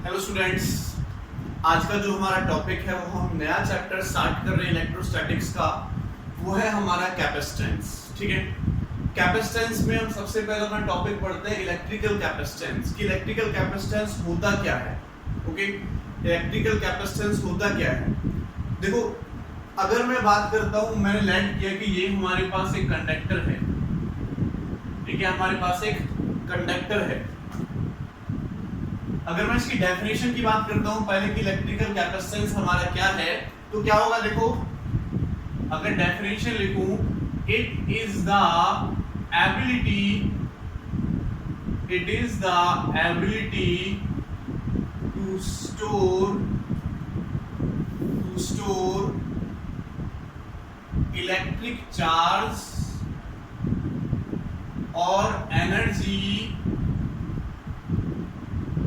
Hello students, आज का जो हमारा टॉपिक है वो हम नया चैप्टर स्टार्ट कर रहे हैं इलेक्ट्रोस्टैटिक्स का। वो है हमारा कैपेसिटेंस। ठीक है, कैपेसिटेंस में हम सबसे पहले अपना टॉपिक पढ़ते हैं इलेक्ट्रिकल कैपेसिटेंस कि इलेक्ट्रिकल कैपेसिटेंस होता क्या है। ओके, इलेक्ट्रिकल कैपेसिटेंस होता क्या है। देखो, अगर मैं बात करता हूँ, मैंने लेट किया कि ये हमारे पास एक कंडक्टर है। ठीक है, हमारे पास एक कंडक्टर है। अगर मैं इसकी डेफिनेशन की बात करता हूं पहले कि इलेक्ट्रिकल कैपेसिटेंस हमारा क्या है, तो क्या होगा। देखो, अगर डेफिनेशन लिखूं, it is the ability to store electric charge और एनर्जी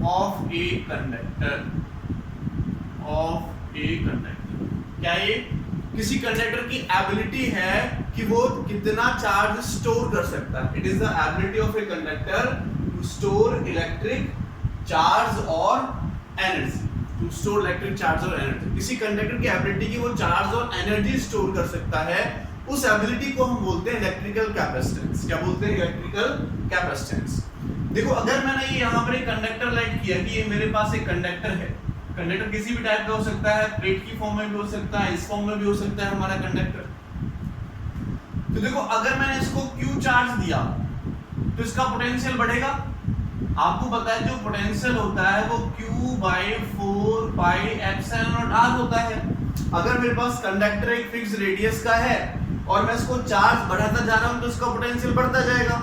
ऑफ ए कंडक्टर। क्या ये किसी कंडक्टर की एबिलिटी है कि वो कितना चार्ज स्टोर कर सकता है। It is the ability of a conductor to store electric charge और एनर्जी। किसी कंडक्टर की एबिलिटी की वो चार्ज और एनर्जी स्टोर कर सकता है, उस एबिलिटी को हम बोलते हैं इलेक्ट्रिकल कैपेसिटेंस। क्या बोलते हैं? Electrical capacitance. देखो, अगर मैंने ये यहाँ पर एक कंडक्टर लाइट किया कि ये मेरे पास एक कंडक्टर है। कंडक्टर किसी भी टाइप का हो सकता है, प्लेट की फॉर्म में भी हो सकता है, इस फॉर्म में भी हो सकता है हमारा कंडक्टर। तो देखो, अगर मैंने इसको Q चार्ज दिया तो इसका पोटेंशियल बढ़ेगा। आपको पता है जो पोटेंशियल होता है वो Q/4πε0r होता है। अगर मेरे पास कंडक्टर एक फिक्स रेडियस का है और मैं इसको चार्ज बढ़ाता जा रहा हूं तो इसका पोटेंशियल बढ़ता जाएगा।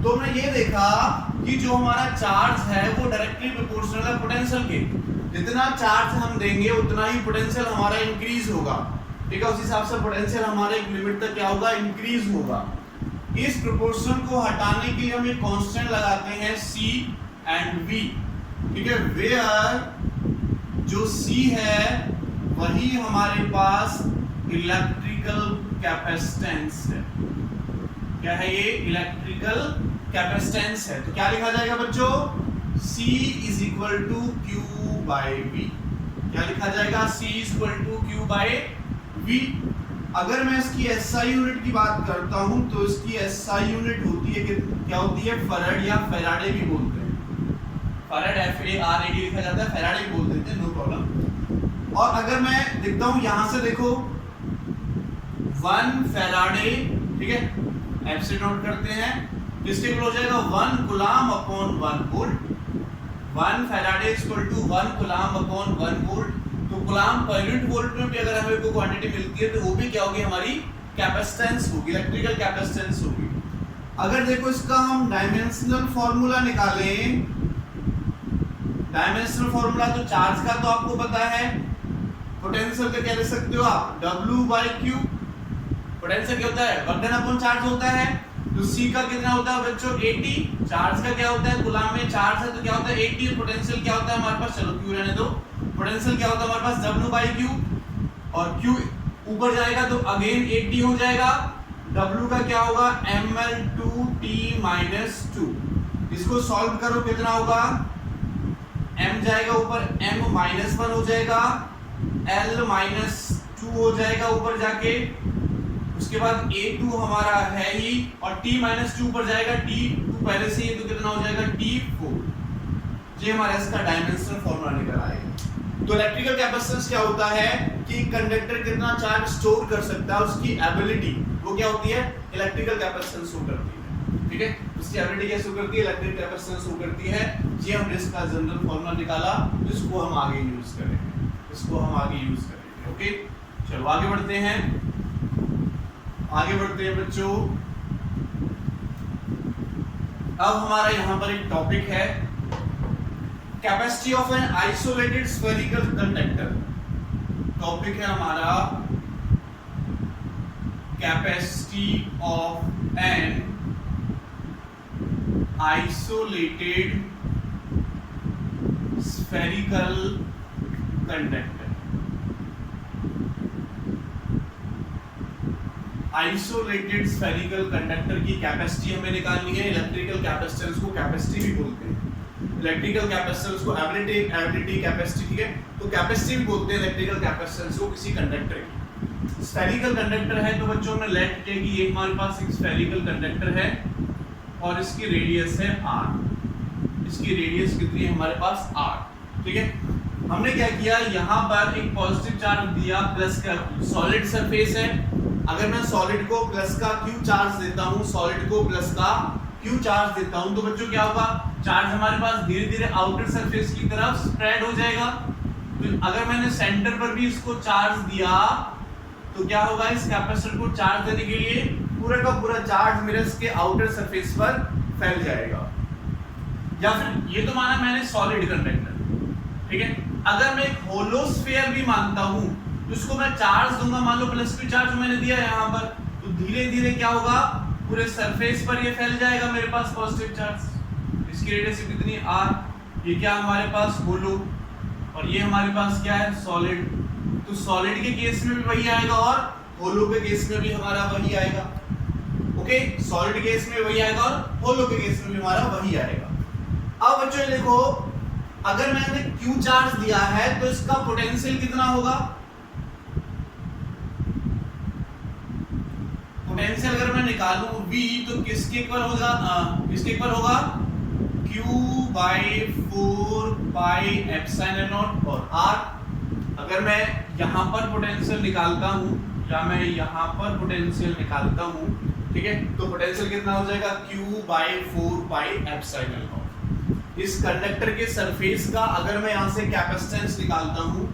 तो हमने ये देखा कि जो हमारा चार्ज है वो डायरेक्टली प्रोपोर्शनल है पोटेंशियल के। जितना चार्ज हम देंगे उतना ही पोटेंशियल हमारा इंक्रीज होगा। ठीक है, उस हिसाब से पोटेंशियल हमारे एक लिमिट तक क्या होगा? इंक्रीज होगा। इस प्रोपोर्शन को हटाने के लिए हम एक कांस्टेंट लगाते हैं C एंड V। ठीक है, वेयर जो C है वही हमारे पास इलेक्ट्रिकल कैपेसिटेंस है। क्या है ये? इलेक्ट्रिकल कैपेसिटेंस है। तो क्या लिखा जाएगा बच्चों? C is equal to Q by V। क्या लिखा जाएगा? C is equal to Q by V। अगर मैं इसकी SI यूनिट की बात करता हूं तो इसकी SI यूनिट होती है कि क्या होती है? फैराड या फैराडे भी बोलते हैं। फैराड FARAD लिखा जाता है, फैराडे भी बोल देते हैं, नो प्रॉब्लम। और अगर मैं दिखता हूं यहां से, देखो 1 फैराडे, ठीक है, F से नोट करते हैं, किसके इक्वल हो जाएगा? 1 coulomb upon 1 volt. 1 faraday is equal to 1 coulomb upon 1 volt. तो कूलम पर यूनिट वोल्ट में भी अगर हमें कोई क्वांटिटी मिलती है तो वो भी क्या होगी? हमारी कैपेसिटेंस होगी, इलेक्ट्रिकल कैपेसिटेंस होगी। अगर देखो इसका हम डायमेंशनल फार्मूला निकालें, डायमेंशनल फार्मूला तो चार्ज का तो आपको पता है, पोटेंशियल का क्या लिख सकते हो आप? W/Q। पोटेंशियल क्या होता है? वर्क डन अपॉन चार्ज होता है। तो C का कितना होता है बच्चों? 80। चार्ज का क्या होता है? कूलम में चार्ज है तो क्या होता है? 80। पोटेंशियल क्या होता है हमारे पास? चलो Q रहने दो। पोटेंशियल क्या होता है हमारे पास? W/Q। और Q ऊपर जाएगा तो अगेन 80 हो जाएगा। W का क्या होगा? mL/T-2। इसको सॉल्व करो, कितना होगा? M जाएगा ऊपर, M-1 हो जाएगा, L-2 हो जाएगा ऊपर जाके। उसके बाद A2 हमारा है ही और T-2 पर जाएगा, T2 पहले से ही, तो कितना हो जाएगा? T4। ये हमारा इसका डायमेंशनल फार्मूला निकल आएगा। तो इलेक्ट्रिकल कैपेसिटेंस क्या होता है कि कंडक्टर कितना चार्ज स्टोर कर सकता है, उसकी एबिलिटी वो क्या होती है? इलेक्ट्रिकल कैपेसिटेंस शो करती है। ठीक है, उसकी एबिलिटी क्या शो करती है? इलेक्ट्रिकल कैपेसिटेंस शो करती है। ये हमने इसका जनरल फार्मूला निकाला, इसको हम आगे यूज करेंगे। ओके, चलो आगे बढ़ते हैं बच्चों। अब हमारा यहां पर एक टॉपिक है capacity of an isolated spherical conductor. Topic है हमारा capacity of an isolated spherical conductor. Isolated spherical conductor की कैपेसिटी हमें निकालनी है। इलेक्ट्रिकल कैपेसिटेंस को कैपेसिटी भी बोलते हैं। इलेक्ट्रिकल कैपेसिटेंस को एबिलिटी कैपेसिटी, ठीक है, तो कैपेसिटी भी बोलते हैं इलेक्ट्रिकल कैपेसिटेंस को किसी कंडक्टर की। स्फेरिकल कंडक्टर है तो बच्चों ने लेट किया कि ये हमारे पास एक स्फेरिकल कंडक्टर है और इसकी रेडियस है r। इसकी रेडियस कितनी है हमारे पास r, ठीक है। हमने क्या किया, यहाँ पर एक पॉजिटिव चार्ज दिया प्लस का, सॉलिड सरफेस है, अगर मैं सॉलिड को प्लस का क्यू चार्ज देता हूँ, सॉलिड को प्लस का क्यू चार्ज देता हूँ, तो बच्चों क्या होगा, चार्ज हमारे पास धीरे धीरे आउटर सरफेस की तरफ स्प्रेड हो जाएगा। तो अगर मैंने सेंटर पर भी इसको चार्ज दिया तो क्या होगा, इस कैपेसिटर को चार्ज देने के लिए पूरा का पूरा चार्ज मेरे इसके आउटर सरफेस पर फैल जाएगा। या फिर ये तो माना मैंने सॉलिड कंडक्टर, ठीक है। अगर मैं एक होलो स्फीयर भी मानता हूं तो इसको मैं चार्ज दूंगा, मान लो प्लस क्यू चार्ज मैंने दिया यहाँ पर, तो धीरे धीरे क्या होगा, पूरे सरफेस पर ये फैल जाएगा मेरे पास पॉजिटिव चार्ज। इसकी रेडियस कितनी r, ये क्या हमारे पास होलो, और ये हमारे पास क्या है सॉलिड। तो सॉलिड के केस में भी वही आएगा और होलो के केस में भी हमारा वही आएगा। ओके, सॉलिड केस में वही आएगा और होलो के केस में भी हमारा वही आएगा। अब बच्चों देखो, अगर मैंने Q चार्ज दिया है तो इसका पोटेंशियल कितना होगा, पोटेंशियल अगर मैं निकालूं V तो किसके इक्वल होगा, किसके इक्वल होगा, Q by 4 pi epsilon not और R। अगर मैं यहाँ पर पोटेंशियल निकालता हूँ या मैं यहाँ पर पोटेंशियल निकालता हूँ, ठीक है, तो पोटेंशियल कितना हो जाएगा, Q by 4 pi epsilon not. इस कंडक्टर के सरफेस का अगर मैं यहाँ से कैपेसिटेंस निकालता हूँ,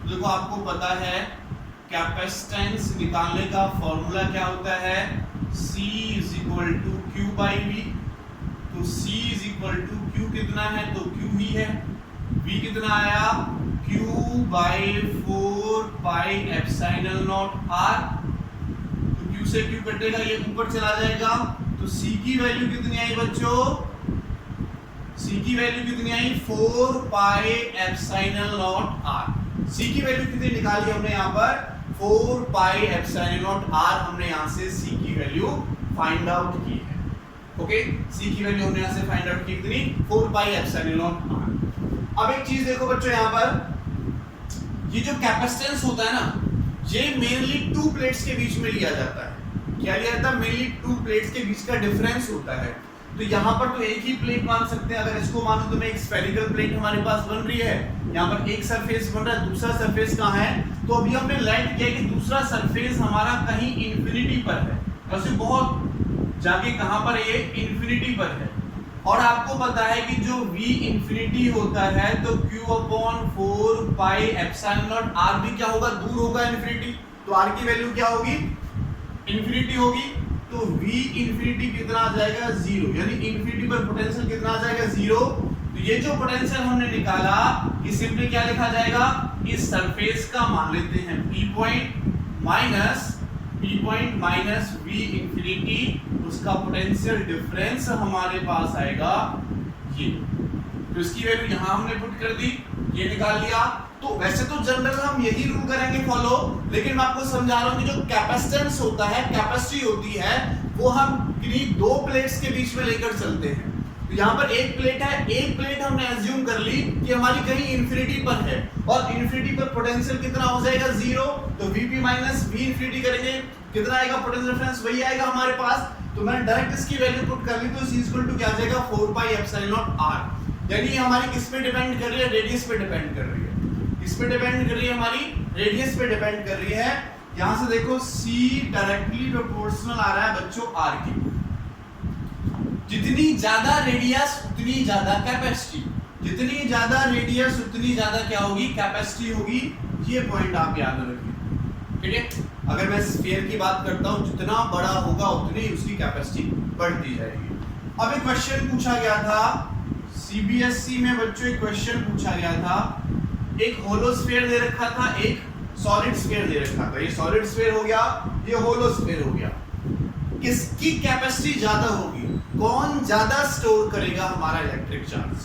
देखो आपको पता है कैपेसिटेंस निकालने का फॉर्मूला क्या होता है, C is equal to Q by V। तो C is equal to Q कितना है, तो Q ही है, V कितना आया, Q by 4 pi epsilon not R। तो Q से Q कटेगा, ये ऊपर चला जाएगा, तो C की वैल्यू कितनी आई बच्चों, C की वैल्यू कितनी आई, 4 pi epsilon not R। C की वैल्यू कितनी निकाली हमने यहाँ पर, 4 पाई एप्सिलॉन नॉट R। हमने यहाँ से C की वैल्यू फाइंड आउट की है। ओके, C की वैल्यू हमने यहाँ से फाइंड आउट की कितनी, 4 पाई एप्सिलॉन नॉट R। अब एक चीज देखो बच्चों, यहाँ पर ये जो कैपेसिटेंस होता है ना, ये मेनली टू प्लेट्स के बीच में लिया जाता है। क्या लिया जाता है, मेनली टू प्लेट्स के बीच का डिफरेंस होता है। तो यहाँ पर तो एक ही प्लेट मान सकते हैं, अगर इसको मानो तो मैं एक स्फेरिकल प्लेट हमारे पास बन रही है, यहाँ पर एक सरफेस बन रहा है, दूसरा सरफेस कहाँ है, तो अभी हमने लाइट किया कि दूसरा सरफेस हमारा कहीं इंफिनिटी पर है, वैसे बहुत जाके कहाँ पर ये इंफिनिटी पर है। और आपको पता है कि जो V इंफिनिटी होता है तो Q upon 4 pi epsilon not R भी क्या होगा, दूर होगा इंफिनिटी, तो R की वैल्यू क्या होगी, इंफिनिटी होगी। तो V इंफिनिटी कितना आ जाएगा, 0, यानी इंफिनिटी पर पोटेंशियल कितना आ जाएगा, 0। तो ये जो पोटेंशियल हमने निकाला, ये सिंपली क्या लिखा जाएगा, इस सरफेस का मान लेते हैं P point minus V infinity, उसका पोटेंशियल डिफरेंस हमारे पास आएगा ये। तो इसकी वैल्यू यहाँ हमने पुट कर दी, ये निकाल लिया। तो वैसे तो जनरल हम यही रूल करेंगे फॉलो, लेकिन मैं आपको समझा रहा हूँ कि जो कैपेसिटेंस होता है, कैपेसिटी होती है, वो हम किन्हीं दो प्लेट्स के बीच में लेकर चलते हैं। तो यहाँ पर एक प्लेट है, एक प्लेट हमने एज्यूम कर ली कि हमारी कहीं इंफिनिटी पर है, और इंफिनिटी पर पोटेंशियल कितना हो जाएगा, 0। तो Vp माइनस V इंफिनिटी करेंगे, कितना आएगा, पोटेंशियल डिफरेंस वही आएगा हमारे पास। तो मैंने डायरेक्ट इसकी वैल्यू पुट कर ली, तो C इक्वल टू क्या आ जाएगा, 4 पाई एप्सिलॉन नॉट R। यानी हमारी किस पे डिपेंड कर रही है, रेडियस पे डिपेंड कर रही है। किस पे डिपेंड कर रही है, हमारी रेडियस पे डिपेंड कर रही है। यहाँ से देखो C डायरेक्टली प्रोपोर्शनल आ रहा है बच्चों R की। जितनी ज्यादा रेडियस उतनी ज्यादा कैपेसिटी, जितनी ज्यादा रेडियस उतनी ज्यादा क्या होगी, कैपेसिटी होगी। ये पॉइंट आप याद रखिए, ठीक है। अगर मैं स्फीयर की बात करता हूँ, जितना बड़ा होगा उतनी उसकी कैपेसिटी बढ़ती जाएगी। अब एक क्वेश्चन पूछा गया था सीबीएसई में बच्चों, एक क्वेश्चन पूछा गया था, एक होलो स्फीयर दे रखा था, एक सॉलिड स्फीयर दे रखा था। ये सॉलिड स्फीयर हो गया, ये होलो स्फीयर हो गया। किसकी कैपेसिटी ज्यादा होगी, कौन ज्यादा स्टोर करेगा हमारा इलेक्ट्रिक चार्ज,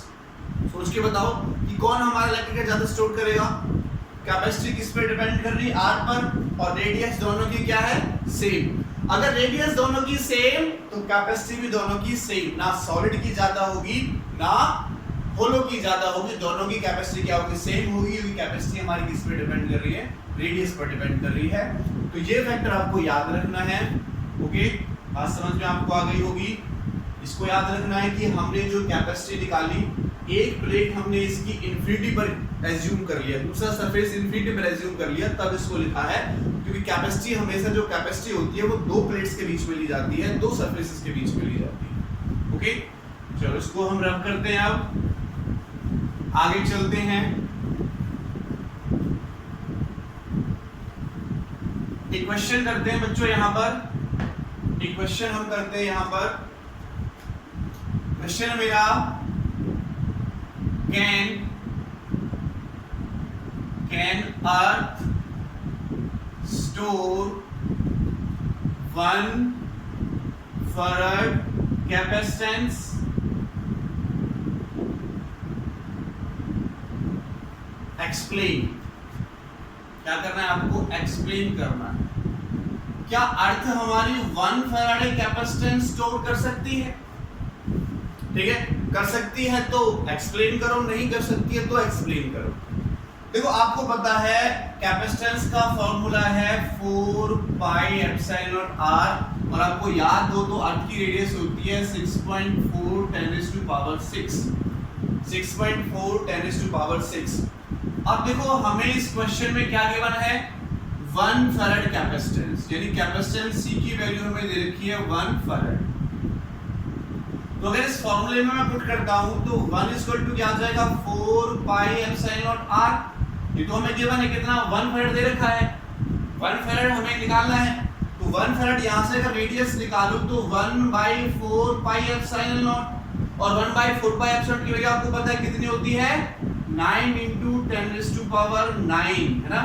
सोच के बताओ कि कौन हमारा इलेक्ट्रिक ज्यादा स्टोर करेगा। कैपेसिटी किस पे डिपेंड कर रही है, R पर, और रेडियस दोनों की क्या है, सेम। अगर रेडियस दोनों की सेम तो कैपेसिटी भी दोनों की सेम, ना सॉलिड की ज्यादा होगी ना होलो की ज्यादा होगी, दोनों की कैपेसिटी क्या होगी, सेम होगी, क्योंकि कैपेसिटी हमारी किस पे डिपेंड कर रही है, रेडियस पर डिपेंड कर रही है। तो ये फैक्टर आपको याद रखना है। ओके, बात समझ में आपको आ गई होगी। इसको याद रखना है कि हमने जो कैपेसिटी निकाली, एक प्लेट हमने इसकी इंफिनिटी पर एज्यूम कर लिया, दूसरा सरफेस इंफिनिटी पर एज्यूम कर लिया, तब इसको लिखा है। क्योंकि कैपेसिटी हमेशा, जो कैपेसिटी होती है वो दो प्लेट्स के बीच में ली जाती है, दो सरफेसेस के बीच में ली जाती है। ओके, चलो इसको हम रब करते हैं। अब आगे चलते हैं। एक क्वेश्चन करते हैं बच्चों, यहां पर एक क्वेश्चन हम करते हैं। यहां पर क्वेश्चन मेरा, can earth store 1 farad capacitance? Explain. क्या करना है आपको, एक्सप्लेन करना है। क्या अर्थ हमारी 1 फैराडे कैपेसिटेंस स्टोर कर सकती है? ठीक है, कर सकती है तो एक्सप्लेन करो, नहीं कर सकती है तो एक्सप्लेन करो। देखो आपको पता है कैपेसिटेंस का फॉर्मूला है 4 पाई एप्सिलॉन r, और आपको याद हो तो अर्थ की रेडियस होती है 6.4 10 to power 6। अब देखो हमें इस क्वेश्चन में क्या गिवन है, 1 फैराड कैपेसिटेंस, यानी कैपेसिटेंस C की वैल्यू हमें दे रखी है 1 फैराड। तो अगर इस फॉर्मूले में मैं पुट करता हूं तो 1 इक्वल टू क्या आ जाएगा, 4 पाई एप्सिलॉन r। ये तो हमें गिवन है कितना, 1 फैराड दे रखा है, 1 फैराड हमें निकालना है। तो 1 फैराड यहां से अगर रेडियस निकालो तो 1/4 पाई एप्सिलॉन नॉट, और 1/4 पाई एप्सिलॉन की वैल्यू आपको पता है कितनी होती है, 9 × 10⁹ है ना।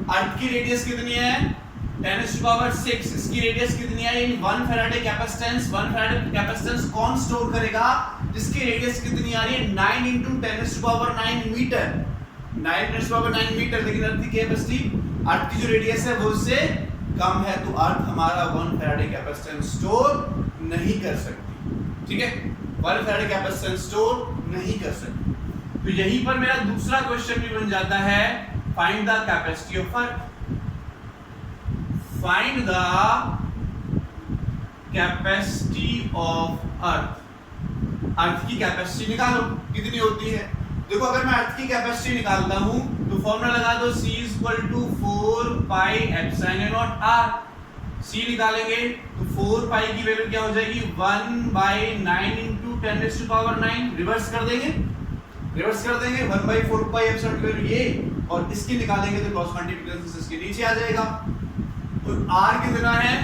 अर्थ की रेडियस कितनी है, 10⁶। इसकी रेडियस कितनी है, 1 फैराडे कैपेसिटेंस। 1 फैराडे कैपेसिटेंस कौन स्टोर करेगा, जिसकी रेडियस कितनी आ रही है, 9 × 10⁹ मीटर, 9 × 10⁹ मीटर। लेकिन अर्थ की कैपेसिटी, अर्थ की जो रेडियस है वो उससे कम है, तो अर्थ हमारा 1 फैराडे कैपेसिटेंस स्टोर नहीं कर सकती। ठीक है, 1 फैराडे कैपेसिटेंस स्टोर नहीं कर सकती। तो यहीं पर मेरा दूसरा क्वेश्चन भी बन जाता है, find the capacity of earth. Find the capacity of earth. अर्थ की कैपेसिटी निकालो कितनी होती है। देखो अगर मैं अर्थ की कैपेसिटी निकालता हूं तो फॉर्मूला लगा दो, C = 4 pi epsilon not r। C निकालेंगे तो 4 पाई की वैल्यू क्या हो जाएगी, 1/9 × 10⁹ रिवर्स कर देंगे, 1/4 पाई एप्सिलॉन की वैल्यू ये, और इसकी निकालेंगे तो क्रॉस मल्टीप्लिकेशन से इसके नीचे आ जाएगा। तो r कितना है,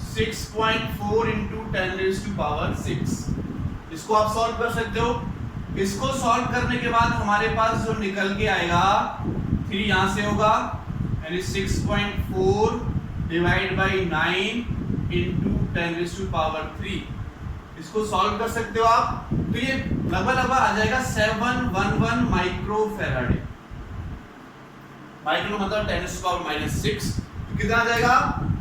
6.4 × 10⁶। इसको आप सॉल्व कर सकते हो। इसको सॉल्व करने के बाद हमारे पास जो निकल के आएगा, 3 यहां से होगा, यानी 6.4 / 9 × 10⁻³ इसको सॉल्व कर सकते हो आप। तो ये लगभग आ जाएगा 711 माइक्रोफैराडे। माइक्रो मतलब 10⁻⁻⁶, तो कितना आ जाएगा,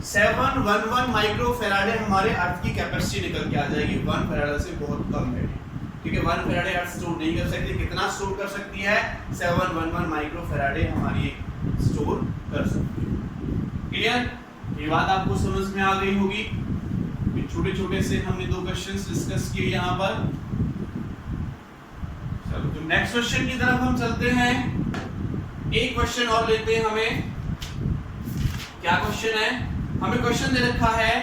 711 माइक्रोफैराडे हमारे अर्थ की कैपेसिटी निकल के आ जाएगी। 1 फैराडे से बहुत कम है। ठीक है, 1 फैराडे अर्थ स्टोर नहीं कर सकती। कितना स्टोर कर सकती है, 711 माइक्रोफैराडे हमारी स्टोर कर सकती है। क्लियर, ये बात आपको समझ में आ गई होगी। छोटे छोटे से हमने 2 क्वेश्चंस डिस्कस किए यहाँ पर। चलो तो नेक्स्ट क्वेश्चन की तरफ हम चलते हैं। एक क्वेश्चन और लेते हैं। हमें क्या क्वेश्चन है, हमें क्वेश्चन दे रखा है।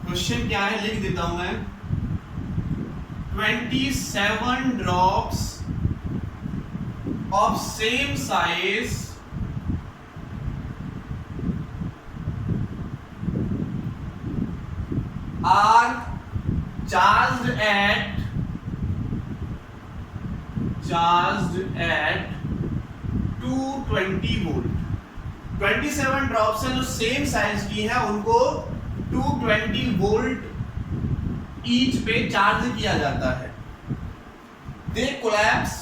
क्वेश्चन क्या है लिख देता हूं मैं, 27 drops of same size are charged at 220 volt. 27 drops हैं जो सेम साइज की है, उनको 220 वोल्ट ईच पे चार्ज किया जाता है। They collapse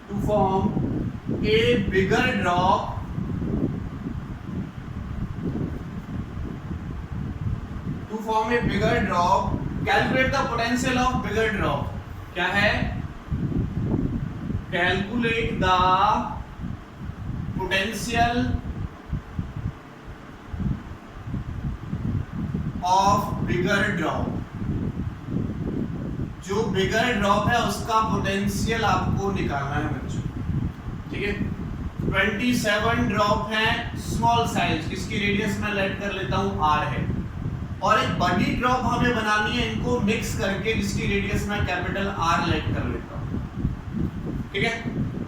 to form a bigger drop form a bigger drop, calculate the potential of bigger drop. क्या है? Calculate the potential of bigger drop. जो बिगर ड्रॉप है उसका पोटेंशियल आपको निकालना है बच्चों, ठीक है। 27 ड्रॉप है स्मॉल साइज, इसकी रेडियस मैं लेट कर लेता हूं r है, और एक बड़ी ड्रॉप हमें बनानी है इनको मिक्स करके, जिसकी रेडियस मैं कैपिटल R लेट कर लेता हूं, ठीक है।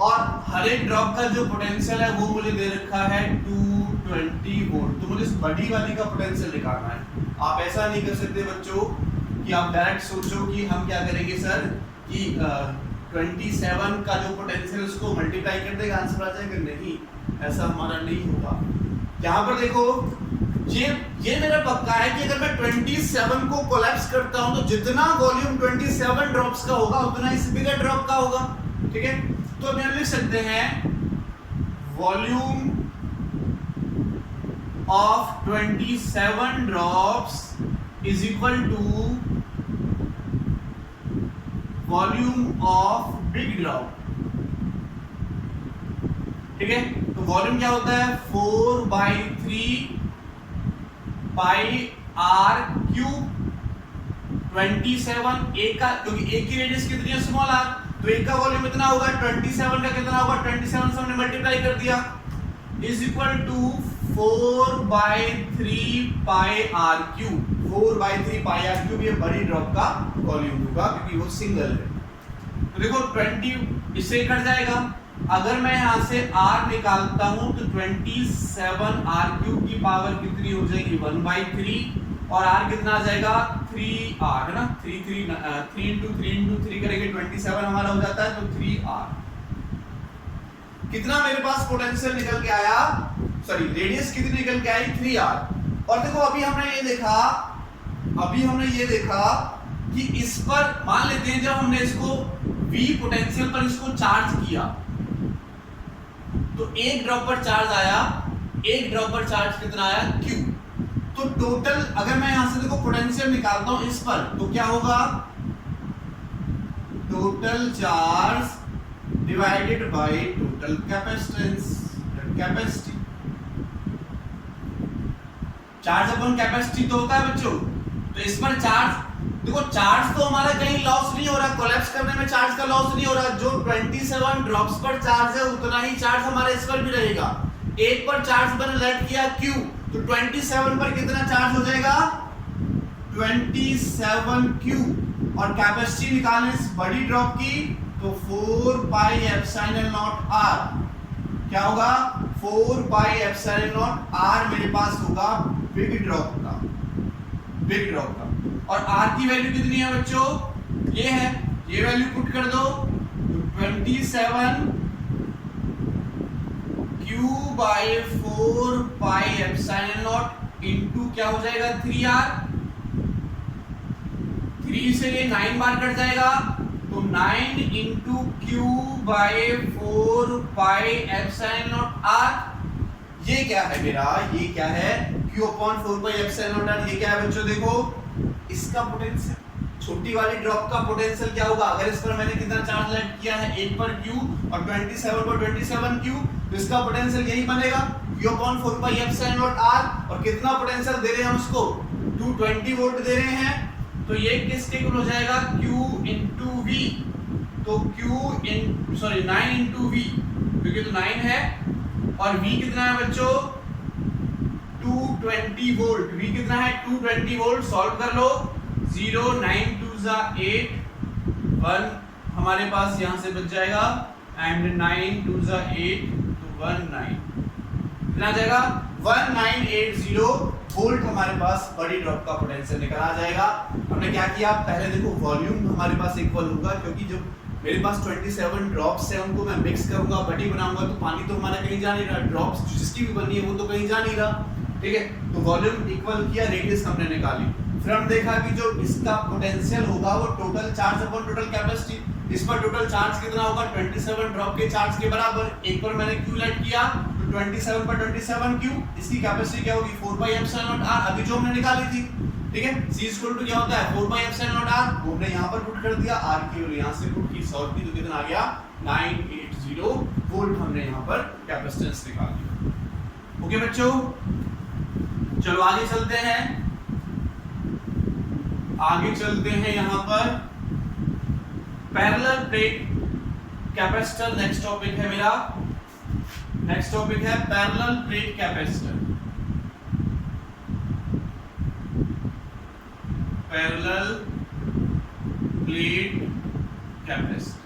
और हर एक ड्रॉप का जो पोटेंशियल है वो मुझे दे रखा है 220 वोल्ट। तो मुझे इस बड़ी वाली का पोटेंशियल निकालना है। आप ऐसा नहीं कर सकते बच्चों कि आप डायरेक्ट सोचो कि हम क्या करेंगे सर कि 27 का जो पोटेंशियल उसको मल्टीप्लाई कर देगा आंसर आ जाएगा, नहीं, ऐसा हमारा नहीं होगा। यहाँ पर देखो ये मेरा पक्का है कि अगर मैं 27 को कोलैप्स करता हूं तो जितना वॉल्यूम 27 ड्रॉप्स का होगा उतना इस बिगर ड्रॉप का होगा, ठीक है। तो हम लिख सकते हैं volume of 27 drops is equal to volume of big drop, ठीक है। तो वॉल्यूम क्या होता है 4/3 पाई r क्यूब। 27 एक का, क्योंकि एक की रेडियस कितनी है स्मॉल r, तो एक का वॉल्यूम इतना होगा, 27 का कितना होगा, 27 से हमने मल्टीप्लाई कर दिया, is equal to 4/3 pi r cube. 4/3 pi r cube ये बड़ी ड्रॉप का वॉल्यूम होगा क्योंकि वो सिंगल है। तो देखो 20 इससे कट जाएगा। अगर मैं यहां से r निकालता हूं तो 27 r क्यूब की पावर कितनी हो जाएगी 1/3, और r कितना आ जाएगा 3r, है ना। 3 into 3 करेंगे 27 हमारा हो जाता है, तो 3r। कितना मेरे पास पोटेंशियल निकल के आया, सॉरी रेडियस कितनी निकल के आई 3r। और देखो अभी हमने ये देखा कि इस पर मान लेते हैं जब हमने इसको v पोटेंशियल पर इसको चार्ज किया तो एक ड्रॉप पर चार्ज आया, एक ड्रॉप पर चार्ज कितना आया q। तो टोटल अगर मैं यहां से देखो पोटेंशियल निकालता हूं इस पर तो क्या होगा, total charge divided by total capacitance, capacity. Charge upon capacity तो होता है बच्चों। तो इस पर चार्ज देखो, चार्ज तो हमारा कहीं लॉस नहीं हो रहा, कोलैप्स करने में चार्ज का लॉस नहीं हो रहा। जो 27 ड्रॉप्स पर चार्ज है उतना ही चार्ज हमारे इस पर भी रहेगा। एक पर चार्ज मैंने लेट किया q, तो 27 पर कितना चार्ज हो जाएगा 27q। और कैपेसिटी निकालने इस बड़ी ड्रॉप की तो 4πε0 r, क्या होगा 4πε0 r मेरे पास होगा बिग ड्रॉप का, बिग ड्रॉप का। और r की वैल्यू कितनी है बच्चों, ये है, ये वैल्यू पुट कर दो, तो 27 q/4πε0 इंटू क्या हो जाएगा 3r। 3 से ये 9 बार कट जाएगा, तो 9 इंटू q/4πε0r। ये क्या है मेरा, ये क्या है q/4πε0r। ये क्या है बच्चों, देखो इसका पोटेंशियल, छोटी वाली ड्रॉप का पोटेंशियल क्या होगा, अगर इस पर मैंने कितना चार्ज लेट किया है 1 पर q और 27 पर 27q, तो इसका पोटेंशियल यही बनेगा q/4πε0r। और कितना पोटेंशियल दे रहे हैं हम उसको 220 वोल्ट दे रहे हैं, तो ये किसके इक्वल हो जाएगा q into v। तो 9 into v, क्योंकि तो 9 है, और v कितना है बच्चों 220 वोल्ट। v कितना है 220 वोल्ट। सॉल्व कर लो, 0 9 2 8, 1 हमारे पास यहां से बच जाएगा, एंड 9 2 8 तो 19 कितना जाएगा 1980 वोल्ट हमारे पास बड़ी ड्रॉप का पोटेंशियल निकल आ जाएगा। हमने क्या किया, पहले देखो वॉल्यूम हमारे पास इक्वल होगा, क्योंकि जो मेरे पास 27 ड्रॉप्स है उनको मैं मिक्स करूंगा, बड़ी बनाऊंगा, तो पानी तो हमारा कहीं जा नहीं रहा, ड्रॉप्स जिसकी भी बनी है वो तो कहीं जा नहीं रहा, ठीक है। तो वॉल्यूम इक्वल किया, रेडियस हमने निकाली, फिर हम देखा कि जो इसका पोटेंशियल होगा वो total charge upon total capacity. इस पर टोटल चार्ज कितना होगा 27 ड्रॉप के चार्ज के बराबर। एक पर मैंने q लेट किया तो टू 27 पर 27 क्यू, इसकी कैपेसिटी क्या होगी 4 पाई एप्सिलॉन नॉट आर, अभी जो हमने निकाली थी। ठीक है, C इक्वल टू क्या होता है 4 पाई एप्सिलॉन नॉट आर, हमने यहां पर पुट कर दिया, आर की वैल्यू यहां से पुट की, सॉल्व की तो कितना आ गया 980 वोल्ट, हमने यहां पर कैपेसिटेंस निकाल दी। ओके बच्चों, चलो आगे चलते हैं, आगे चलते हैं यहां पर parallel plate capacitor. Next topic है मेरा, नेक्स्ट टॉपिक है parallel plate capacitor. Parallel plate capacitor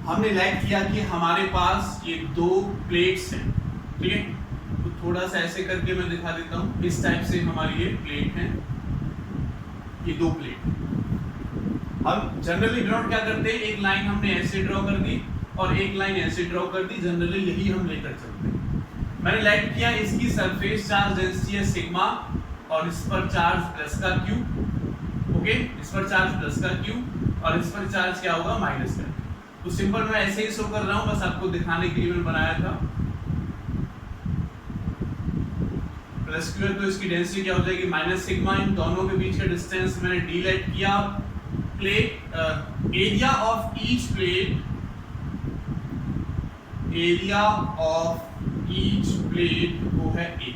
हमने लाइक किया कि हमारे पास ये दो प्लेट्स हैं। ठीक है, तो थोड़ा सा ऐसे करके मैं दिखा देता हूं, इस टाइप से हमारी ये प्लेट है, ये दो प्लेट। हम जनरली डिनोट क्या करते हैं, एक लाइन हमने ऐसे ड्रॉ कर दी और एक लाइन ऐसे ड्रॉ कर दी, जनरली यही हम लेकर चलते हैं। मैंने लाइक किया, इसकी सरफेस चार्ज डेंसिटी है सिग्मा और इस पर चार्ज प्लस का क्यू। ओके, इस पर चार्ज प्लस का क्यू और इस पर चार्ज क्या होगा माइनस का। तो सिंपल मैं ऐसे ही शो कर रहा हूं, बस आपको दिखाने के लिए मैंने बनाया था। प्लस क्यू है तो इसकी डेंसिटी क्या हो जाएगी माइनस सिग्मा, इन दोनों के बीच का डिस्टेंस मैंने डी लाइट किया। Plate area of each plate, area of each plate वो है ए।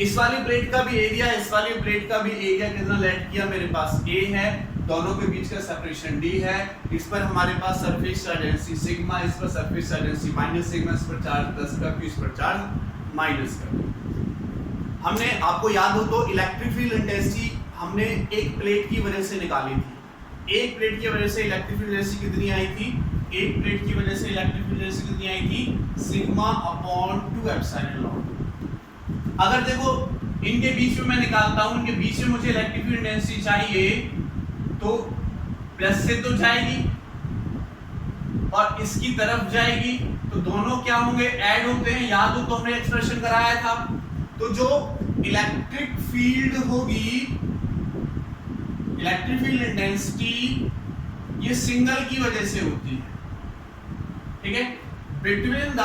इस वाली प्लेट का भी एरिया, इस वाली प्लेट का भी एरिया कितना लाइट किया, मेरे पास ए है, दोनों के बीच का सेपरेशन डी है। इस पर हमारे पास सरफेस चार्ज डेंसिटी सिग्मा, इस पर surface charge density minus sigma, इस पर चार्ज प्लस का क्यू, इस पर चार्ज माइनस का। हमने, आपको याद हो तो इलेक्ट्रिक फील्ड इंटेंसिटी हमने एक प्लेट की वजह से निकाली थी। एक प्लेट की वजह से इलेक्ट्रिक फील्ड इंटेंसिटी कितनी आई थी, एक प्लेट की वजह से इलेक्ट्रिक फील्ड इंटेंसिटी कितनी आई थी सिग्मा अपॉन 2 एप्सिलॉन नॉट। अगर देखो इनके बीच में मैं निकालता हूं, इनके बीच में मुझे इलेक्ट्रिक फील्ड इंटेंसिटी चाहिए तो प्लस से तो जाएगी और इसकी तरफ जाएगी, तो दोनों क्या होंगे ऐड होते हैं। याद हो तो हमने एक्सप्रेशन कराया था, तो जो इलेक्ट्रिक फील्ड होगी, इलेक्ट्रिक फील्ड इंटेंसिटी ये सिंगल की वजह से होती है। ठीक है, बिटवीन द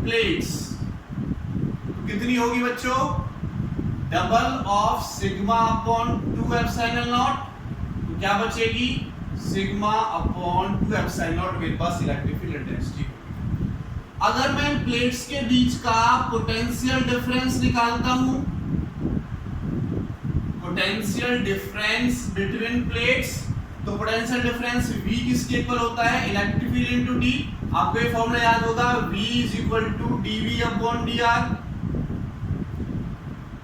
प्लेट्स कितनी होगी बच्चों, double of sigma upon 2 epsilon naught, तो क्या बचेगी सिग्मा अपॉन 2 एप्सिलॉन नॉट, मेरे पास इलेक्ट्रिक फील्ड इंटेंसिटी। अगर मैं प्लेट्स के बीच का पोटेंशियल डिफरेंस निकालता हूं, पोटेंशियल डिफरेंस बिटवीन प्लेट्स, तो पोटेंशियल डिफरेंस V किसके इक्वल होता है इलेक्ट्रिक फील्ड इनटू D। आपको ये फॉर्मूला याद होगा, V is equal to dV upon dr,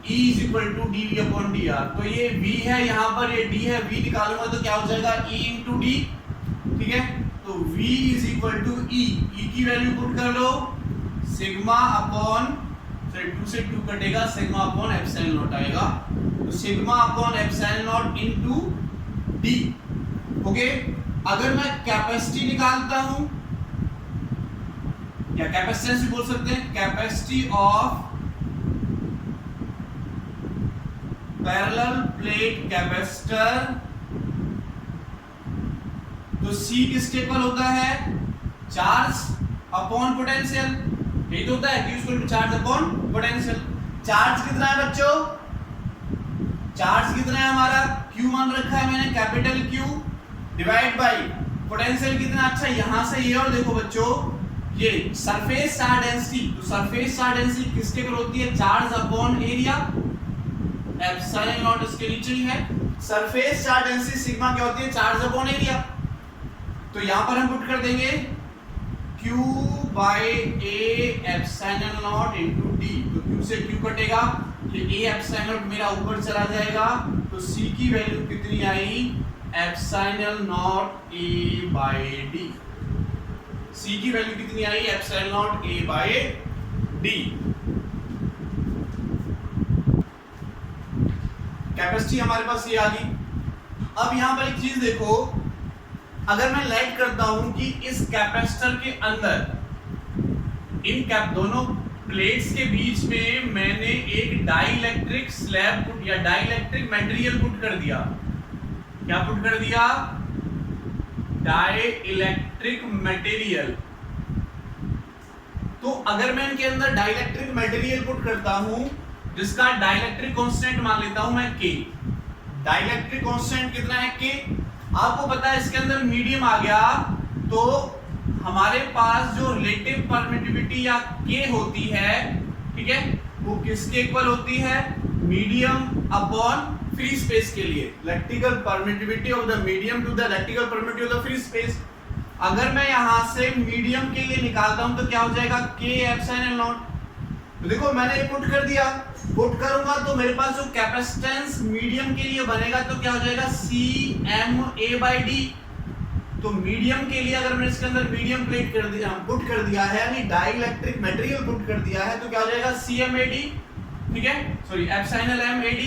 E is equal to dV upon dr। तो ये V है, यहाँ पर ये D है, V निकालूंगा तो क्या हो जाएगा E इंटू D। ठीक है, तो V is equal to E, E की वैल्यू पुट कर लो सिग्मा अपॉन 2 से 2 कटेगा, सिग्मा अपॉन एप्सिलॉन नॉट आएगा, तो sigma upon epsilon naught into D। Okay, अगर मैं कैपेसिटी निकालता हूं, या कैपेसिटेंस भी बोल सकते हैं, capacity of parallel plate capacitor, तो C किसके इक्वल होता है चार्ज अपॉन पोटेंशियल, यही तो होता है Q equal to charge upon potential. Charge कितना है बच्चों, चार्ज कितना है हमारा, Q मान रखा है मैंने capital Q, divide by potential कितना। अच्छा यहां से ये, और देखो बच्चों ये सरफेस चार्ज डेंसिटी, तो सरफेस चार्ज डेंसिटी किसके इक्वल होती है charge upon area, epsilon not इसके नीचे ही है। सरफेस चार्ज डेंसिटी सिग्मा क्या होती है चार्ज अपॉन एरिया, तो यहां पर हम पुट कर देंगे Q by A epsilon naught into D, तो Q से Q कटेगा, ये A एप्सिलॉन नॉट मेरा ऊपर चला जाएगा, तो C की वैल्यू कितनी आई epsilon naught A by D। C की वैल्यू कितनी आई epsilon naught A by D। Capacity हमारे पास ये आ गई। अब यहां पर एक चीज देखो, अगर मैं लाइट करता हूं कि इस कैपेसिटर के अंदर इन दोनों प्लेट्स के बीच में मैंने एक डाइइलेक्ट्रिक स्लैब पुट या डाइइलेक्ट्रिक मटेरियल पुट कर दिया, क्या पुट कर दिया डाइलेक्ट्रिक मटेरियल। तो अगर मैं इनके अंदर डाइलेक्ट्रिक मटेरियल पुट करता हूं जिसका डाइलेक्ट्रिक कांस्टेंट मान लेता हूं मैं K। डाइलेक्ट्रिक कांस्टेंट कितना है K? आपको पता है इसके अंदर मीडियम आ गया तो हमारे पास जो रिलेटिव परमिटिविटी या K होती है, ठीक है, वो किसके इक्वल होती है? मीडियम अपॉन फ्री स्पेस के लिए। Electrical permittivity of the medium to the electrical permittivity of the free space. अगर मैं यहां से मीडियम के लिए निकालता हूं तो क्या हो जाएगा? K epsilon naught. तो देखो मैंने ये पुट कर दिया, पुट करूंगा तो मेरे पास जो कैपेसिटेंस मीडियम के लिए बनेगा तो क्या हो जाएगा? CMA/D। तो मीडियम के लिए अगर मैंने इसके अंदर मीडियम प्लेट कर दिया, पुट कर दिया है, यानी डाइलेक्ट्रिक मटेरियल पुट कर दिया है, तो क्या हो जाएगा? CMAD, ठीक है, सॉरी एप्सिलॉन MAD।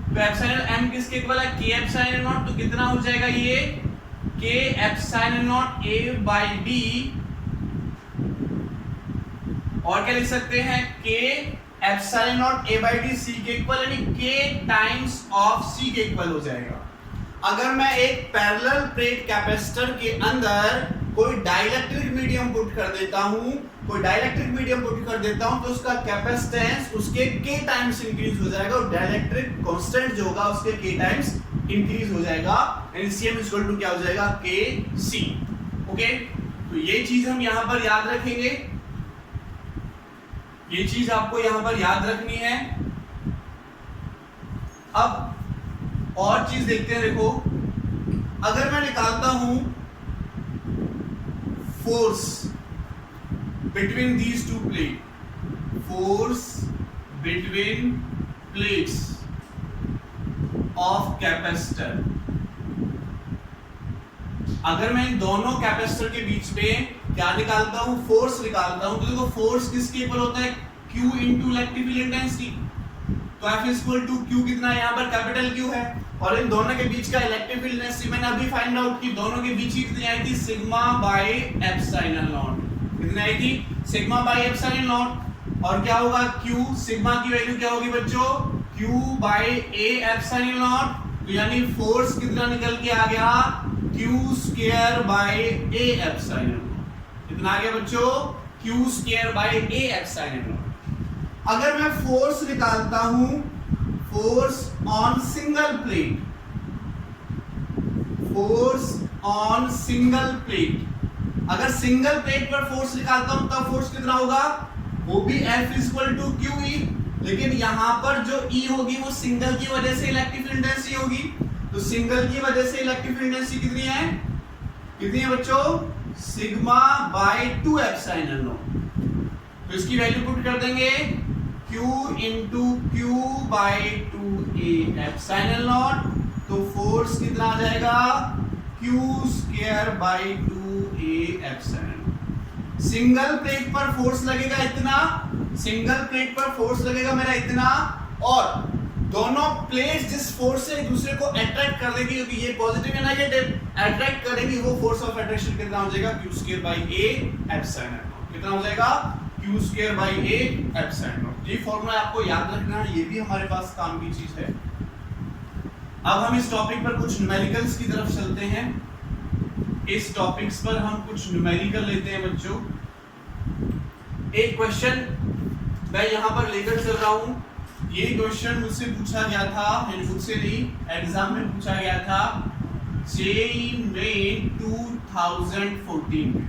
तो एप्सिलॉन M किसके इक्वल है? K epsilon naught. तो कितना हो जाएगा ये? K epsilon not A/D। और क्या लिख सकते हैं? K epsilon not A/D C के इक्वल, यानी K टाइम्स ऑफ C के इक्वल हो जाएगा। अगर मैं एक पैरेलल प्लेट कैपेसिटर के अंदर कोई डाइलेक्ट्रिक मीडियम पुट कर देता हूं, तो उसका कैपेसिटेंस उसके K टाइम्स इंक्रीज हो जाएगा और डाइलेक्ट्रिक कांस्टेंट जो होगा उसके K टाइम्स इंक्रीज हो जाएगा, यानी CM इक्वल टू क्या हो जाएगा? KC। ओके, तो ये चीज हम यहां पर याद रखेंगे, ये चीज आपको यहां पर याद रखनी है। अब और चीज देखते हैं, देखो अगर मैं निकालता हूं force between these two plate, force between plates of capacitor, अगर मैं इन दोनों कैपेसिटर के बीच में क्या निकालता हूं? फोर्स निकालता हूं, तो देखो फोर्स किसके इक्वल होता है? Q into electric field intensity. तो F इक्वल टू Q कितना है? यहां पर कैपिटल Q है, और इन दोनों के बीच का इलेक्ट्रिक फील्ड इंटेंसिटी मैंने अभी फाइंड आउट की, दोनों के बीच की कितनी आई थी? Sigma by epsilon not. कितनी आई थी? Sigma by epsilon not. और क्या होगा? Q, सिग्मा की वैल्यू क्या होगी बच्चों? Q by A epsilon naught. तो यानी फोर्स कितना निकल के आ गया? Q square by A epsilon naught. कितना आ गया बच्चों? Q square by A epsilon naught. अगर मैं फोर्स निकालता हूं, force on single plate, force on single plate, अगर सिंगल प्लेट पर फोर्स निकालता हूं तब फोर्स कितना होगा? वो भी F इक्वल टू QE, लेकिन यहां पर जो E होगी वो सिंगल की वजह से इलेक्ट्रिक फील्ड इंटेंसिटी होगी। तो सिंगल की वजह से इलेक्ट्रिक फील्ड इंटेंसिटी कितनी है? कितनी है बच्चों? Sigma by 2 epsilon naught. तो इसकी वैल्यू पुट कर देंगे, Q into Q by 2A epsilon naught. तो फोर्स कितना आ जाएगा? Q square by 2A epsilon naught. Single plate पर फोर्स लगेगा इतना, सिंगल प्लेट पर फोर्स लगेगा मेरा इतना, और दोनों प्लेट्स जिस फोर्स से एक दूसरे को अट्रैक्ट कर देंगी, क्योंकि ये पॉजिटिव या नेगेटिव अट्रैक्ट करेंगी, वो फोर्स ऑफ अट्रैक्शन कितना हो जाएगा? Q square by A epsilon naught. कितना हो जाएगा? Q square by A epsilon not. ये फॉर्मूला आपको याद रखना है, ये भी हमारे पास काम की चीज है। अब हम इस टॉपिक पर कुछ न्यूमेरिकल्स की तरफ चलते हैं। इस टॉपिक्स पर हम कुछ न्यूमेरिकल लेते हैं बच्चों। एक क्वेश्चन मैं यहां पर लेकर चल रहा हूं। ये क्वेश्चन मुझसे पूछा गया था, मुझसे नहीं, एग्जाम में पूछा गया था जेईई में 2014 में।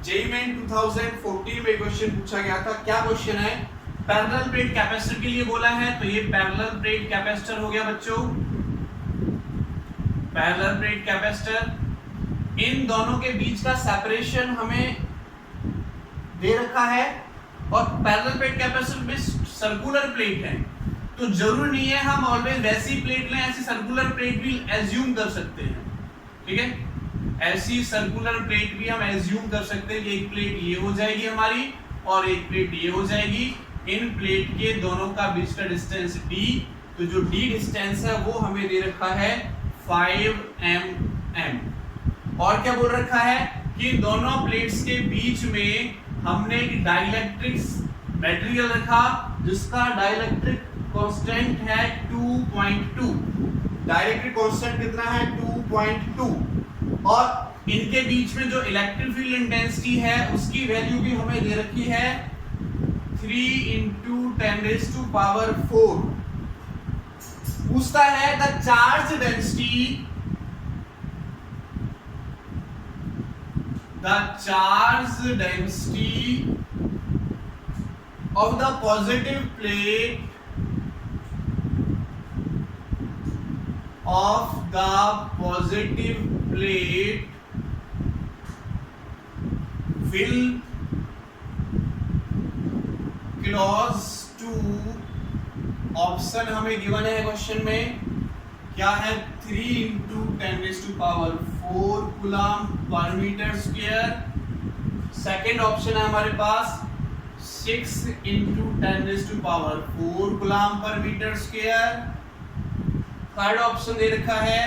जेईई में 2014 में क्वेश्चन पूछा गया था। क्या क्वेश्चन है? पैरेलल प्लेट कैपेसिटर के लिए बोला है, तो ये पैरेलल प्लेट कैपेसिटर हो गया बच्चों, पैरेलल प्लेट कैपेसिटर। इन दोनों के बीच का सेपरेशन हमें दे रखा है, और पैरेलल प्लेट कैपेसिटर में सर्कुलर प्लेट है, तो जरूरी नहीं है हम ऑलवेज वैसी प्लेट लें, ऐसी सर्कुलर प्लेट भी एज्यूम कर सकते हैं, ठीक है, ऐसी सर्कुलर प्लेट भी हम एज्यूम कर सकते हैं कि एक प्लेट ये हो जाएगी हमारी और एक प्लेट ये हो जाएगी। इन प्लेट के दोनों का बीच का डिस्टेंस d, तो जो d डिस्टेंस है वो हमें दे रखा है 5 mm। और क्या बोल रखा है कि दोनों प्लेट्स के बीच में हमने एक डाइलेक्ट्रिक मटेरियल रखा जिसका डाइलेक्ट्रिक कांस्टेंट है 2.2। डाइलेक्ट्रिक कांस्टेंट कितना है? 2.2। और इनके बीच में जो इलेक्ट्रिक फील्ड इंटेंसिटी है उसकी वैल्यू भी हमें दे रखी है 3 × 10⁴। पूछता है the charge density of the positive plate will close to option हमें गिवन है क्वेश्चन में, क्या है 3 × 10⁴ coulomb per metre square. Second option है हमारे पास 6 × 10⁴ coulomb per metre square. Third option दे रखा है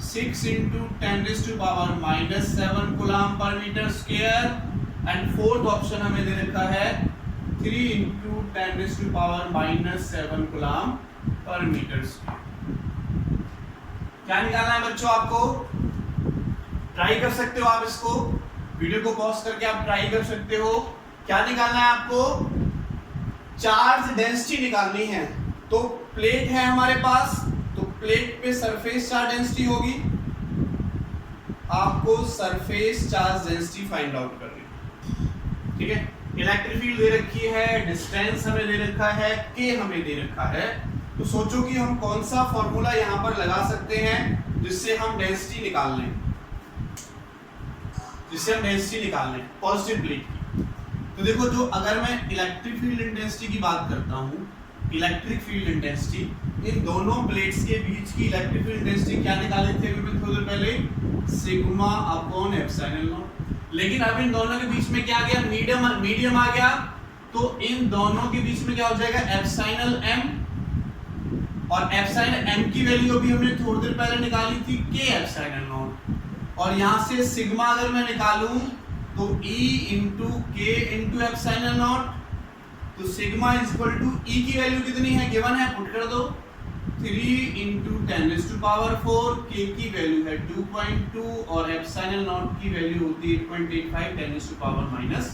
6 × 10⁻⁻7 coulomb per metre square. And fourth option हमें दे रखा है 3 × 10⁻⁻7 कूलम पर मीटर स्क्वायर। क्या निकालना है बच्चों आपको? ट्राई कर सकते हो आप, इसको वीडियो को पॉज करके आप ट्राई कर सकते हो। क्या निकालना है आपको? चार्ज डेंसिटी निकालनी है। तो प्लेट है हमारे पास, तो प्लेट पे सरफेस चार्ज डेंसिटी होगी, आपको surface charge density find out करनी है। ठीक है, इलेक्ट्रिक फील्ड दे रखी है, डिस्टेंस हमें दे रखा है, के हमें दे रखा है। तो सोचो कि हम कौन सा फॉर्मूला यहां पर लगा सकते हैं जिससे हम डेंसिटी निकाल लें, पॉजिटिव प्लेट की। तो देखो, जो अगर मैं इलेक्ट्रिक फील्ड इंटेंसिटी की बात करता हूं, इलेक्ट्रिक फील्ड इंटेंसिटी, इन दोनों प्लेट्स के बीच की इलेक्ट्रिक फील्ड इंटेंसिटी क्या निकाले थे अभी थोड़ी देर पहले? σ/ε0। लेकिन अब इन दोनों के बीच में क्या आ गया? मीडियम आ गया। तो इन दोनों के बीच में क्या हो जाएगा? ε/m। और ε/m की वैल्यू भी हमने थोड़ी देर पहले निकाली थी k⁻⁴। और यहां से सिग्मा अगर मैं निकालूं तो E × k × ε0। तो सिग्मा E की वैल्यू कितनी है? गिवन है, पुट कर दो 3 × 10⁴, k की वैल्यू है 2.2 और ε0 की वैल्यू होती है 8.85 10⁻⁻।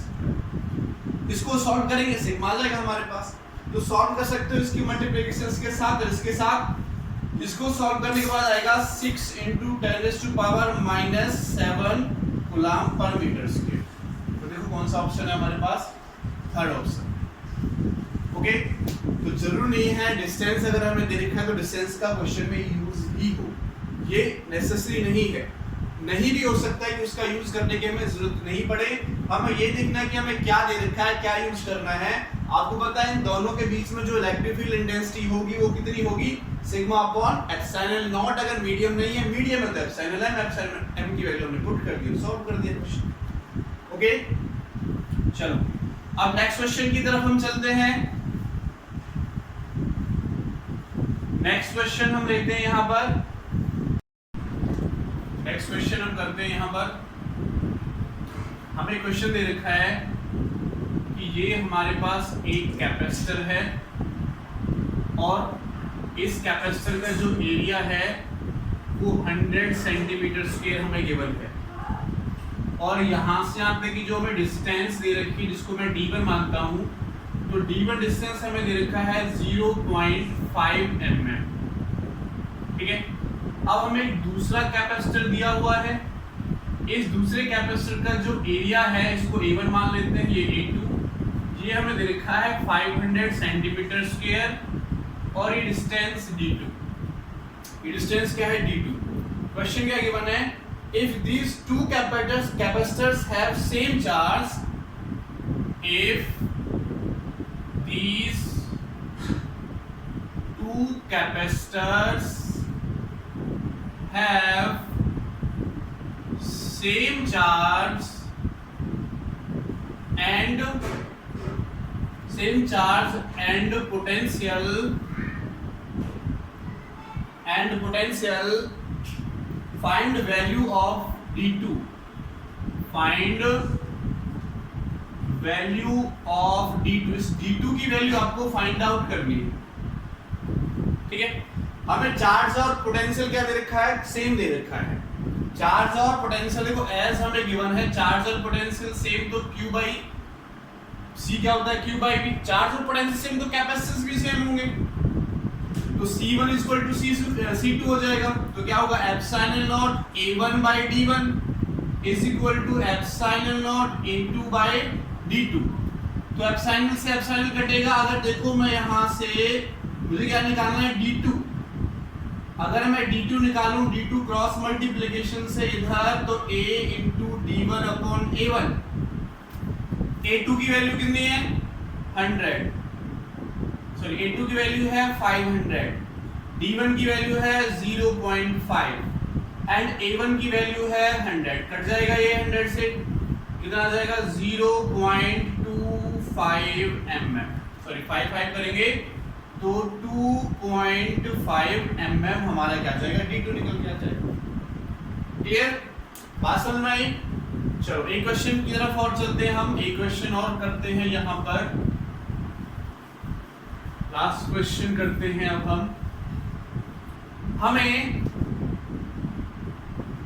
इसको सॉल्व करेंगे, सिग्मा आ जाएगा हमारे पास। तो सॉल्व कर सकते हो इसकी मल्टीप्लिकेशंस के साथ और इसके साथ। इसको सॉल्व करने के बाद आएगा 6 × 10⁻⁻7 कूलम पर मीटर स्क्वायर। तो देखो कौन सा ऑप्शन है हमारे पास? Third option. ओके, तो जरूर नहीं है डिस्टेंस अगर हमें दे रखा है तो डिस्टेंस का क्वेश्चन में यूज ही हो, ये नेसेसरी नहीं है। नहीं भी हो सकता है कि उसका यूज करने की हमें जरूरत नहीं पड़े। हमें ये देखना है कि हमें क्या दे रखा है, क्या यूज करना है। आपको पता है इन दोनों के बीच में जो इलेक्ट्रिक फील्ड इंटेंसिटी होगी वो कितनी होगी? σ/ε0। अगर मीडियम नहीं है, मीडियम है तो ε/m की वैल्यू हमने पुट कर दी, सॉल्व कर दिया क्वेश्चन। ओके, चलो अब नेक्स्ट क्वेश्चन की तरफ हम चलते हैं। नेक्स्ट क्वेश्चन हम लेते हैं यहां पर, नेक्स्ट क्वेश्चन हम करते हैं यहां पर। हमें क्वेश्चन दे रखा है कि ये हमारे पास एक कैपेसिटर है और इस कैपेसिटर का जो एरिया है वो 100 सेंटीमीटर स्क्वायर हमें गिवन है। और यहाँ से आप देखिए जो हमें डिस्टेंस दे रखी है जिसको मैं d1 मानता हूँ, तो d1 डिस्टेंस हमें दे रखा है 0.5 mm। ठीक है, अब हमें एक दूसरा कैपेसिटर दिया हुआ है। इस दूसरे कैपेसिटर का जो एरिया है इसको A1 मान लेते हैं, ये A2, ये हमें दे रखा है 500 सेंटीमीटर स्क्वायर और ये डिस्टेंस D2। ये डिस्टेंस क्या है? D2। क्वेश्चन क्या गिवन है? If these two capacitors have same charge, if these two capacitors have same charge and potential, find value of D2, find value of D2। इस D2 की value आपको find out करनी है। ठीक है, हमें चार्ज और पोटेंशियल क्या दे रखा है? सेम दे रखा है। चार्ज और पोटेंशियल देखो एज हमें गिवन है चार्ज और पोटेंशियल सेम, तो q बाई c क्या होता है q बाई v। चार्ज और पोटेंशियल सेम तो कैपेसिटेंस भी सेम होंगे, तो c1 इक्वल टू c2 हो जाएगा। तो क्या होगा epsilon naught a1 by d1 is equal to epsilon naught a2 by d2। तो एप्सिलॉन से एप्सिलॉन कटेगा। अगर देखो मैं यहाँ से मुझे क्या निकालना है d2, अगर मैं d2 निकालूं d2 क्रॉस मल्टीप्लिकेशन से इधर, तो a into d1 upon a1। a2 की वैल्यू कितनी है 100, सॉरी a2 की वैल्यू है 500, d1 की वैल्यू है 0.5 एंड a1 की वैल्यू है 100। कट जाएगा ये 100 से, कितना आ जाएगा 0.25 mm, सॉरी 5 करेंगे तो 2.5 mm हमारा क्या जाएगा d2 निकल के आ जाएगा। क्लियर, बात समझ में आई। चलो एक क्वेश्चन की तरफ और चलते हैं, हम एक क्वेश्चन और करते हैं यहाँ पर, लास्ट क्वेश्चन करते हैं अब हम। हमें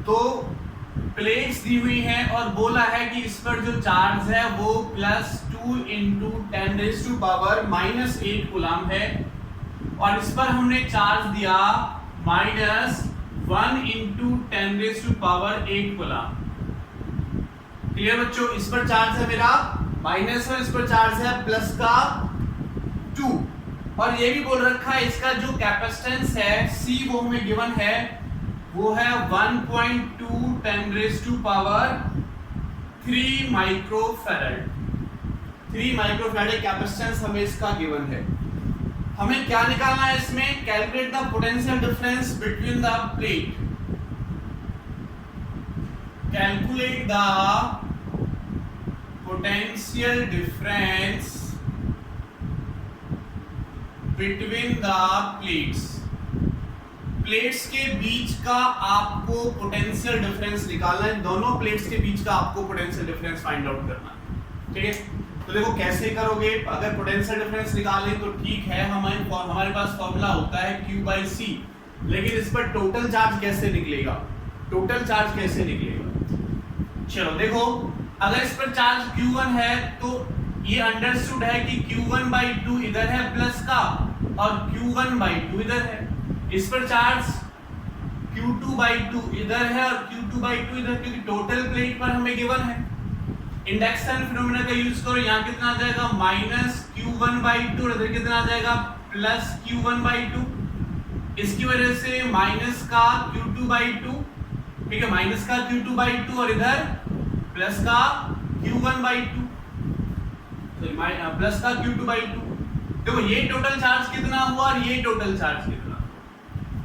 तो प्लेट्स दी हुई हैं और बोला है कि इस पर जो चार्ज है वो +2 इंटू 10⁻⁻8 कूलम है, और इस पर हमने चार्ज दिया -1 इंटू 10⁻8 कूलम। क्लियर बच्चों, इस पर चार्ज है मेरा -1, इस पर चार्ज है +2, और ये भी बोल रखा है इसका जो कैपेसिटेंस है C वो हमें गिवन है, वो है 1.2 10⁻3 माइक्रोफैरड। 3 माइक्रोफैरड कैपेसिटेंस हमें इसका गिवन है। हमें क्या निकालना है इसमें, calculate the potential difference between the plate. Calculate the potential difference between the plates. Plates के बीच का आपको पोटेंशियल डिफरेंस निकालना है, दोनों प्लेट्स के बीच का आपको पोटेंशियल डिफरेंस फाइंड आउट करना है। ठीक है, तो देखो कैसे करोगे। अगर पोटेंशियल डिफरेंस निकालें तो ठीक है, हमारे पास फॉर्मूला होता है q बाई c, लेकिन इस पर टोटल चार्ज कैसे निकलेगा, टोटल चार्ज कैसे निकलेगा। चलो देखो, अगर इस पर चार्ज q1 है तो ये अंडरस्टूड है कि q1 बाई 2 इधर है प्लस का और q1 बाई 2 इधर है। इस पर चार्ज q2 बाई 2 इधर है और q2 बाई 2 इधर, क्योंकि टोटल प्लेट पर हमें गिवन है। इंडक्शन फिनोमेना का यूज करो, यहाँ कितना आ जाएगा -q1 बाई 2, इधर कितना आ जाएगा +q1 बाई 2। इसकी वजह से माइनस का q2 बाई 2, ठीक है, माइनस का q2 बाई 2 और इधर प्लस का q1 बाई 2, प्लस का q2 बाई 2। देखो ये टोटल चार्ज कितना हुआ और ये टोटल चार्ज कितना।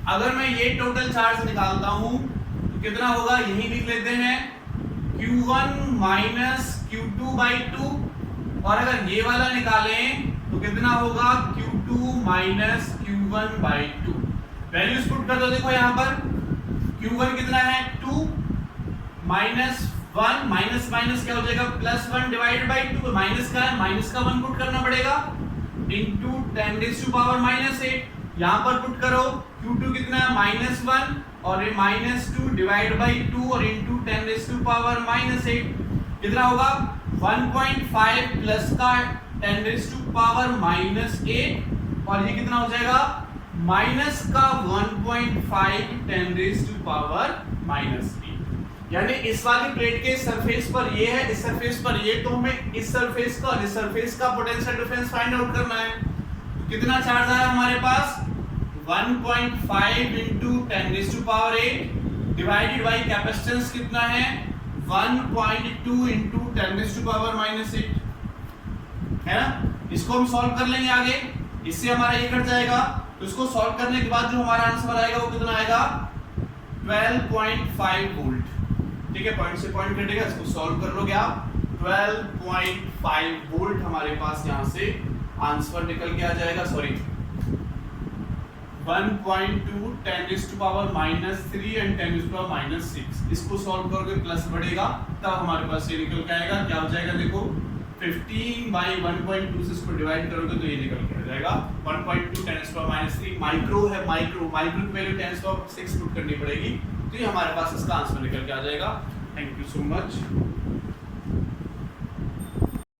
अगर मैं ये टोटल चार्ज निकालता हूं तो कितना होगा, यही लिख लेते हैं q1 माइनस q2 बाई 2, और अगर ये वाला निकालें तो कितना होगा q2 minus q1 by 2। Values put कर दो, देखो यहाँ पर q1 कितना है 2 माइनस 1, माइनस माइनस क्या हो जाएगा +1 डिवाइड बाई 2, माइनस का है, माइनस का 1 पुट करना पड़ेगा इंटू 10⁻⁸। यहाँ पर पुट करो q2 कितना है -1 और ये -2 डिवाइड बाई 2 और इंटू 10⁻⁸ कितना होगा 1.5 प्लस का 10⁻⁻8, और ये कितना हो जाएगा माइनस का 1.5 10⁻⁻8। यानी इस वाली प्लेट के सरफेस पर ये है, इस सरफेस पर ये, तो हमें इस सरफेस का और इस सरफेस का पोटेंशियल डिफरेंस फाइंड आउट करना है। तो कितना चार्ज आया हमारे पास 1.5 इंटू 10⁻8 डिवाइडेड बाई कैपेसिटेंस कितना है 1.2 इंटू 10⁻⁻8 है ना। इसको हम सॉल्व कर लेंगे आगे, इससे हमारा ये कट जाएगा। तो इसको सॉल्व करने के बाद जो हमारा आंसर आएगा वो कितना आएगा 12.5 वोल्ट। ठीक है, पॉइंट से पॉइंट कटेगा, इसको सॉल्व कर लोगे आप 12.5 वोल्ट हमारे पास यहाँ से आंसर निकल के आ जाएगा। Sorry 1.2 10⁻³ and 10⁻⁶। इसको सॉल्व करोगे प्लस बढ़ेगा तब हमारे पास ये निकल के आएगा। क्या हो जाएगा देखो 15 बाई 1.2 से इसको डिवाइड करोगे तो ये निकल के आ जाएगा 1.2 10⁻³ माइक्रो है, माइक्रो की वैल्यू 10⁻6 पुट करनी पड़ेगी तो ये हमारे पास इसका आंसर निकल के आ जाएगा। Thank you so much.